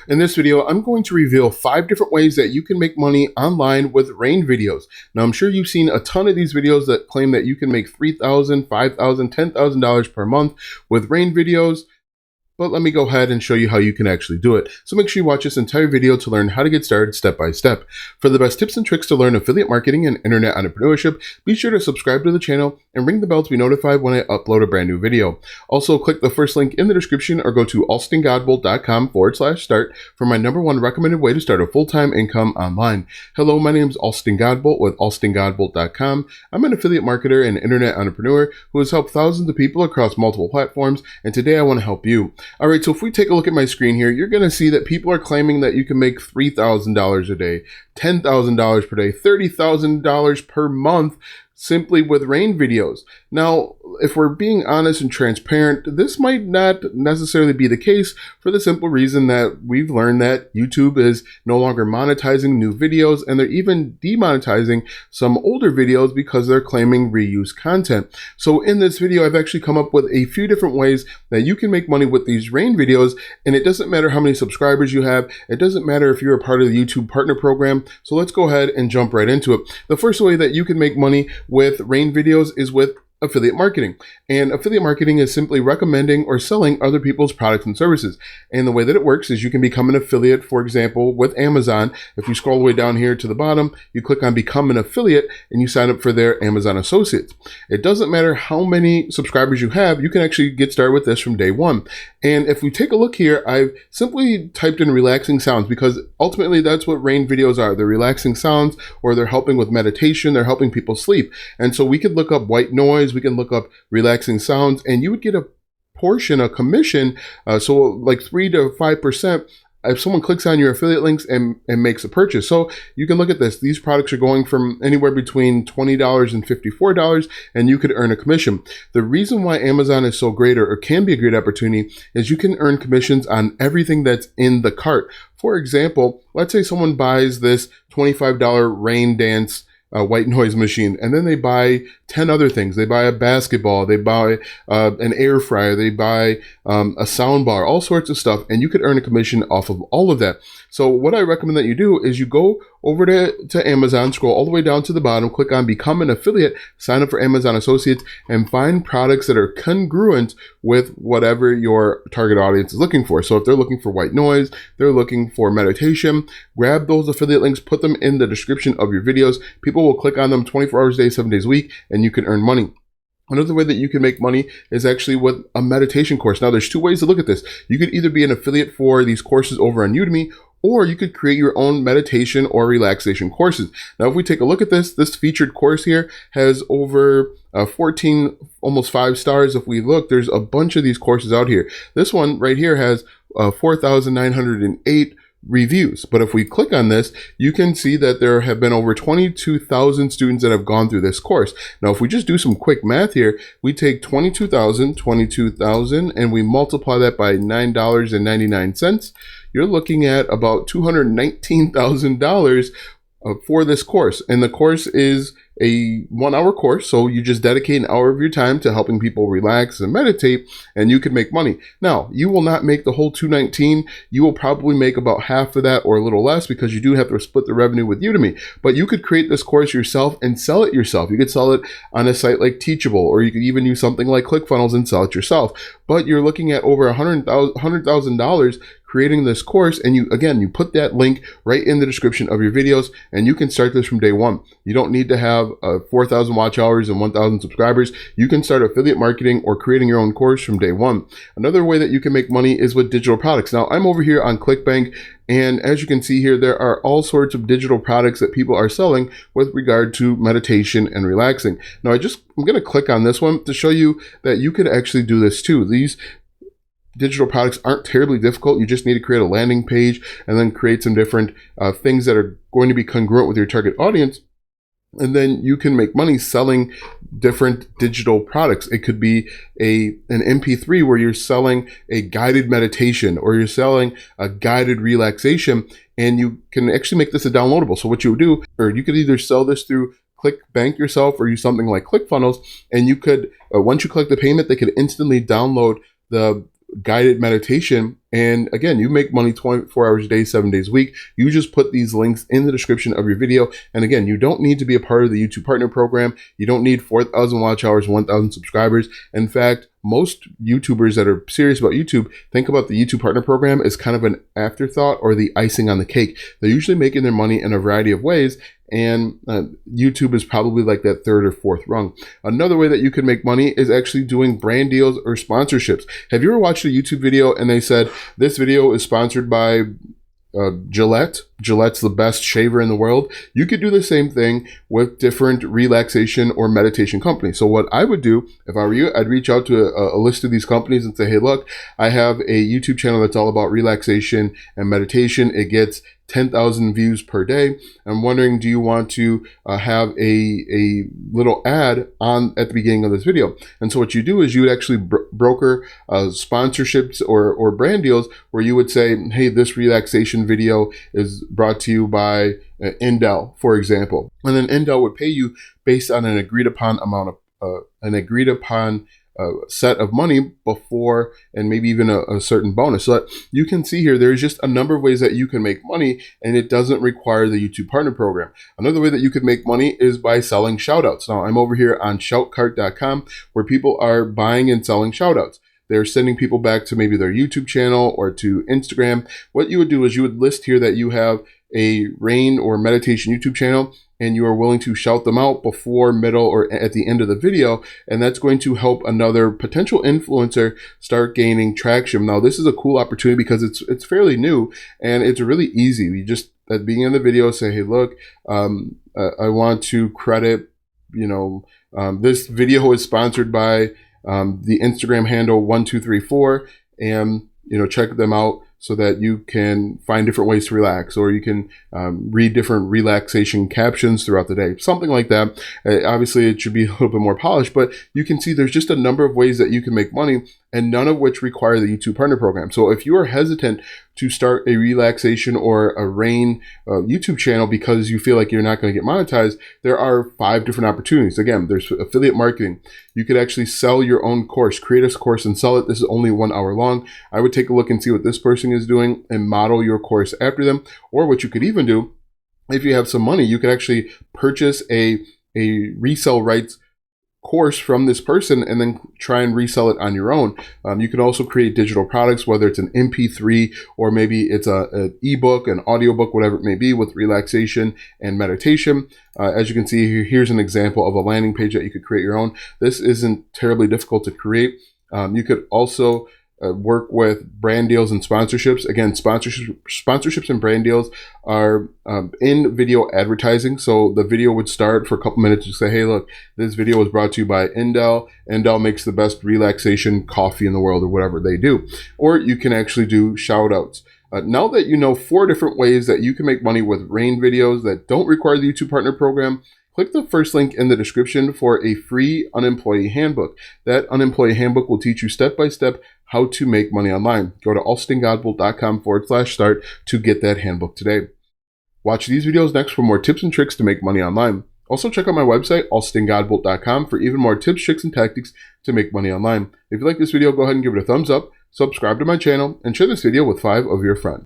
In this video, I'm going to reveal 5 different ways that you can make money online with rain videos. Now, I'm sure you've seen a ton of these videos that claim that you can make $3,000, $5,000, $10,000 per month with rain videos. But let me go ahead and show you how you can actually do it. So make sure you watch this entire video to learn how to get started step by step. For the best tips and tricks to learn affiliate marketing and internet entrepreneurship, be sure to subscribe to the channel and ring the bell to be notified when I upload a brand new video. Also, click the first link in the description or go to alstongodbolt.com/start for my #1 recommended way to start a full-time income online. Hello, my name is Alston Godbolt with alstongodbolt.com. I'm an affiliate marketer and internet entrepreneur who has helped thousands of people across multiple platforms, and today I want to help you. All right, so if we take a look at my screen here, you're going to see that people are claiming that you can make $3,000 a day, $10,000 per day, $30,000 per month simply with rain videos. Now, if we're being honest and transparent, this might not necessarily be the case for the simple reason that we've learned that YouTube is no longer monetizing new videos, and they're even demonetizing some older videos because they're claiming reuse content. So in this video, I've actually come up with a few different ways that you can make money with these rain videos, and it doesn't matter how many subscribers you have. It doesn't matter if you're a part of the YouTube partner program. So let's go ahead and jump right into it. The first way that you can make money with rain videos is with affiliate marketing. And affiliate marketing is simply recommending or selling other people's products and services. And the way that it works is you can become an affiliate, for example, with Amazon. If you scroll all the way down here to the bottom, you click on become an affiliate and you sign up for their Amazon associates. It doesn't matter how many subscribers you have, you can actually get started with this from day one. And if we take a look here, I've simply typed in relaxing sounds because ultimately that's what rain videos are. They're relaxing sounds, or they're helping with meditation. They're helping people sleep. And so we could look up white noise, we can look up relaxing sounds, and you would get a portion, a commission, so like 3 to 5% if someone clicks on your affiliate links and makes a purchase. So you can look at this. These products are going from anywhere between $20 and $54, and you could earn a commission. The reason why Amazon is so great, or can be a great opportunity, is you can earn commissions on everything that's in the cart. For example, let's say someone buys this $25 rain dance white noise machine, and then they buy 10 other things. They buy a basketball, they buy an air fryer, they buy a sound bar, all sorts of stuff, and you could earn a commission off of all of that. So what I recommend that you do is you go over to Amazon, scroll all the way down to the bottom, click on become an affiliate, sign up for Amazon associates, and find products that are congruent with whatever your target audience is looking for. So if they're looking for white noise, they're looking for meditation, grab those affiliate links, put them in the description of your videos. People will click on them 24 hours a day, 7 days a week, and you can earn money. Another way that you can make money is actually with a meditation course. Now, there's 2 ways to look at this. You could either be an affiliate for these courses over on Udemy, or you could create your own meditation or relaxation courses. Now, if we take a look at this featured course here has over 14, almost 5 stars. If we look, there's a bunch of these courses out here. This one right here has 4,908 reviews. But if we click on this, you can see that there have been over 22,000 students that have gone through this course. Now, if we just do some quick math here, we take 22,000, and we multiply that by $9.99. You're looking at about $219,000 for this course. And the course is a 1-hour course, so you just dedicate an hour of your time to helping people relax and meditate, and you can make money. Now, you will not make the whole $219. You will probably make about half of that or a little less because you do have to split the revenue with Udemy. But you could create this course yourself and sell it yourself. You could sell it on a site like Teachable, or you could even use something like ClickFunnels and sell it yourself. But you're looking at over $100,000 creating this course, and you put that link right in the description of your videos, and you can start this from day one. You don't need to have 4,000 watch hours and 1,000 subscribers. You can start affiliate marketing or creating your own course from day one. Another way that you can make money is with digital products. Now, I'm over here on ClickBank, and as you can see here, there are all sorts of digital products that people are selling with regard to meditation and relaxing. Now, I'm going to click on this one to show you that you could actually do this too. These digital products aren't terribly difficult. You just need to create a landing page and then create some different things that are going to be congruent with your target audience. And then you can make money selling different digital products. It could be an MP3 where you're selling a guided meditation, or you're selling a guided relaxation, and you can actually make this a downloadable. So what you would do, or you could either sell this through ClickBank yourself or use something like ClickFunnels, and you could, once you collect the payment, they could instantly download the guided meditation. And again, you make money 24 hours a day, 7 days a week. You just put these links in the description of your video. And again, you don't need to be a part of the YouTube Partner Program. You don't need 4,000 watch hours, 1,000 subscribers. In fact, most YouTubers that are serious about YouTube think about the YouTube Partner Program as kind of an afterthought or the icing on the cake. They're usually making their money in a variety of ways, and YouTube is probably like that third or fourth rung. Another way that you can make money is actually doing brand deals or sponsorships. Have you ever watched a YouTube video and they said, this video is sponsored by Gillette. Gillette's the best shaver in the world. You could do the same thing with different relaxation or meditation companies. So what I would do if I were you, I'd reach out to a list of these companies and say, hey, look, I have a YouTube channel that's all about relaxation and meditation. It gets 10,000 views per day. I'm wondering, do you want to have a little ad on at the beginning of this video? And so what you do is you would actually broker sponsorships or brand deals where you would say, hey, this relaxation video is brought to you by Indel, for example. And then Indel would pay you based on an agreed upon amount of set of money before, and maybe even a certain bonus. So that you can see here, there's just a number of ways that you can make money, and it doesn't require the YouTube Partner Program. Another way that you could make money is by selling shoutouts. Now, I'm over here on shoutcart.com where people are buying and selling shoutouts. They're sending people back to maybe their YouTube channel or to Instagram. What you would do is you would list here that you have a rain or meditation YouTube channel, and you are willing to shout them out before, middle, or at the end of the video. And that's going to help another potential influencer start gaining traction. Now, this is a cool opportunity because it's fairly new and it's really easy. You just, at the beginning of the video, say, hey, look, I want to credit, this video is sponsored by the Instagram handle 1234, and, check them out so that you can find different ways to relax, or you can read different relaxation captions throughout the day, something like that. Obviously, it should be a little bit more polished, but you can see there's just a number of ways that you can make money, and none of which require the YouTube Partner Program. So if you are hesitant to start a relaxation or a rain YouTube channel because you feel like you're not going to get monetized, there are 5 different opportunities. Again, there's affiliate marketing. You could actually sell your own course, create a course and sell it. This is only 1 hour long. I would take a look and see what this person is doing and model your course after them. Or what you could even do, if you have some money, you could actually purchase a resale rights course from this person and then try and resell it on your own. You can also create digital products, whether it's an MP3 or maybe it's an ebook, an audiobook, whatever it may be, with relaxation and meditation. As you can see here, here's an example of a landing page that you could create your own. This isn't terribly difficult to create. You could also work with brand deals and sponsorships. Again, sponsorships and brand deals are in video advertising. So the video would start for a couple minutes to say, hey, look, this video was brought to you by Indel. Indel makes the best relaxation coffee in the world, or whatever they do. Or you can actually do shout outs. Now that you know 4 different ways that you can make money with rain videos that don't require the YouTube Partner Program, click the first link in the description for a free unemployee handbook. That unemployee handbook will teach you step-by-step how to make money online. Go to alstongodbolt.com/start to get that handbook today. Watch these videos next for more tips and tricks to make money online. Also, check out my website, alstongodbolt.com, for even more tips, tricks, and tactics to make money online. If you like this video, go ahead and give it a thumbs up, subscribe to my channel, and share this video with 5 of your friends.